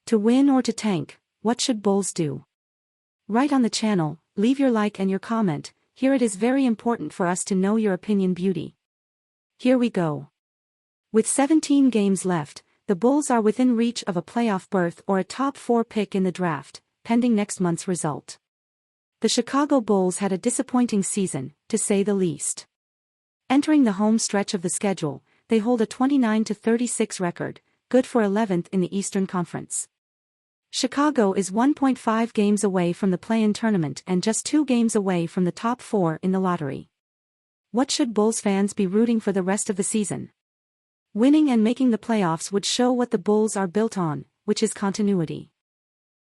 To win or to tank, what should Bulls do? Write on the channel, leave your like and your comment. Here it is very important for us to know your opinion, beauty. Here we go. With 17 games left, the Bulls are within reach of a playoff berth or a top 4 pick in the draft, pending next month's result. The Chicago Bulls had a disappointing season, to say the least. Entering the home stretch of the schedule, they hold a 29-36 record, good for 11th in the Eastern Conference. Chicago is 1.5 games away from the play-in tournament and just 2 games away from the top 4 in the lottery. What should Bulls fans be rooting for the rest of the season? Winning and making the playoffs would show what the Bulls are built on, which is continuity.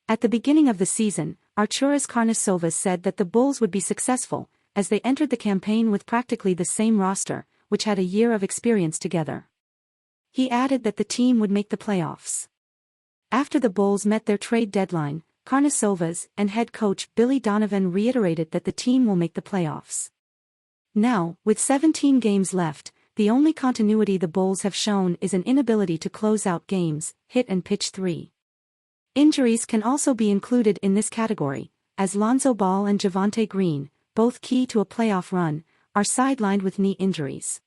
At the beginning of the season, Arturas Karnisovas said that the Bulls would be successful, as they entered the campaign with practically the same roster, which had a year of experience together. He added that the team would make the playoffs. After the Bulls met their trade deadline, Karnisovas and head coach Billy Donovan reiterated that the team will make the playoffs. Now, with 17 games left, the only continuity the Bulls have shown is an inability to close out games, hit and pitch 3. Injuries can also be included in this category, as Lonzo Ball and Javonte Green, both key to a playoff run, are sidelined with knee injuries.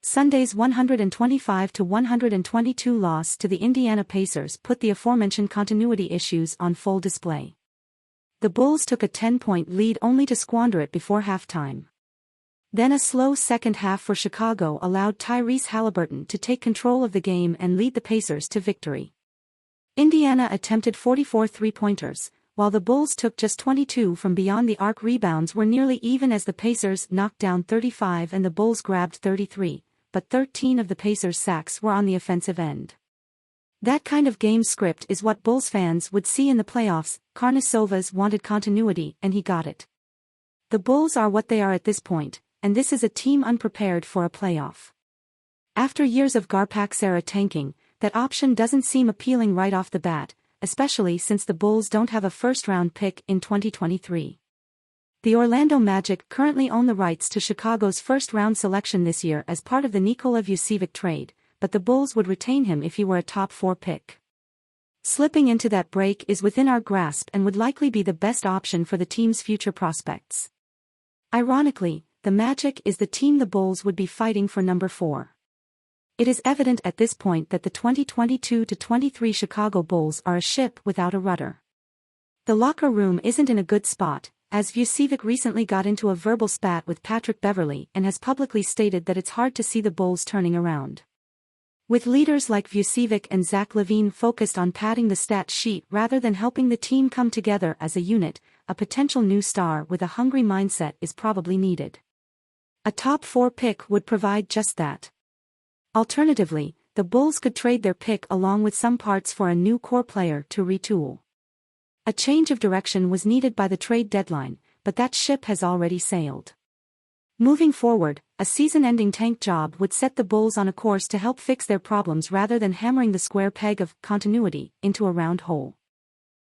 Sunday's 125-122 loss to the Indiana Pacers put the aforementioned continuity issues on full display. The Bulls took a 10-point lead only to squander it before halftime. Then a slow second half for Chicago allowed Tyrese Haliburton to take control of the game and lead the Pacers to victory. Indiana attempted 44 three-pointers, while the Bulls took just 22 from beyond the arc. Rebounds were nearly even as the Pacers knocked down 35 and the Bulls grabbed 33, but 13 of the Pacers' sacks were on the offensive end. That kind of game script is what Bulls fans would see in the playoffs. Karnisovas wanted continuity and he got it. The Bulls are what they are at this point, and this is a team unprepared for a playoff. After years of Garpax-era tanking, that option doesn't seem appealing right off the bat, especially since the Bulls don't have a first-round pick in 2023. The Orlando Magic currently own the rights to Chicago's first-round selection this year as part of the Nikola Vucevic trade, but the Bulls would retain him if he were a top 4 pick. Slipping into that break is within our grasp and would likely be the best option for the team's future prospects. Ironically, the Magic is the team the Bulls would be fighting for number 4. It is evident at this point that the 2022-23 Chicago Bulls are a ship without a rudder. The locker room isn't in a good spot, as Vucevic recently got into a verbal spat with Patrick Beverley and has publicly stated that it's hard to see the Bulls turning around. With leaders like Vucevic and Zach LaVine focused on padding the stat sheet rather than helping the team come together as a unit, a potential new star with a hungry mindset is probably needed. A top 4 pick would provide just that. Alternatively, the Bulls could trade their pick along with some parts for a new core player to retool. A change of direction was needed by the trade deadline, but that ship has already sailed. Moving forward, a season-ending tank job would set the Bulls on a course to help fix their problems rather than hammering the square peg of continuity into a round hole.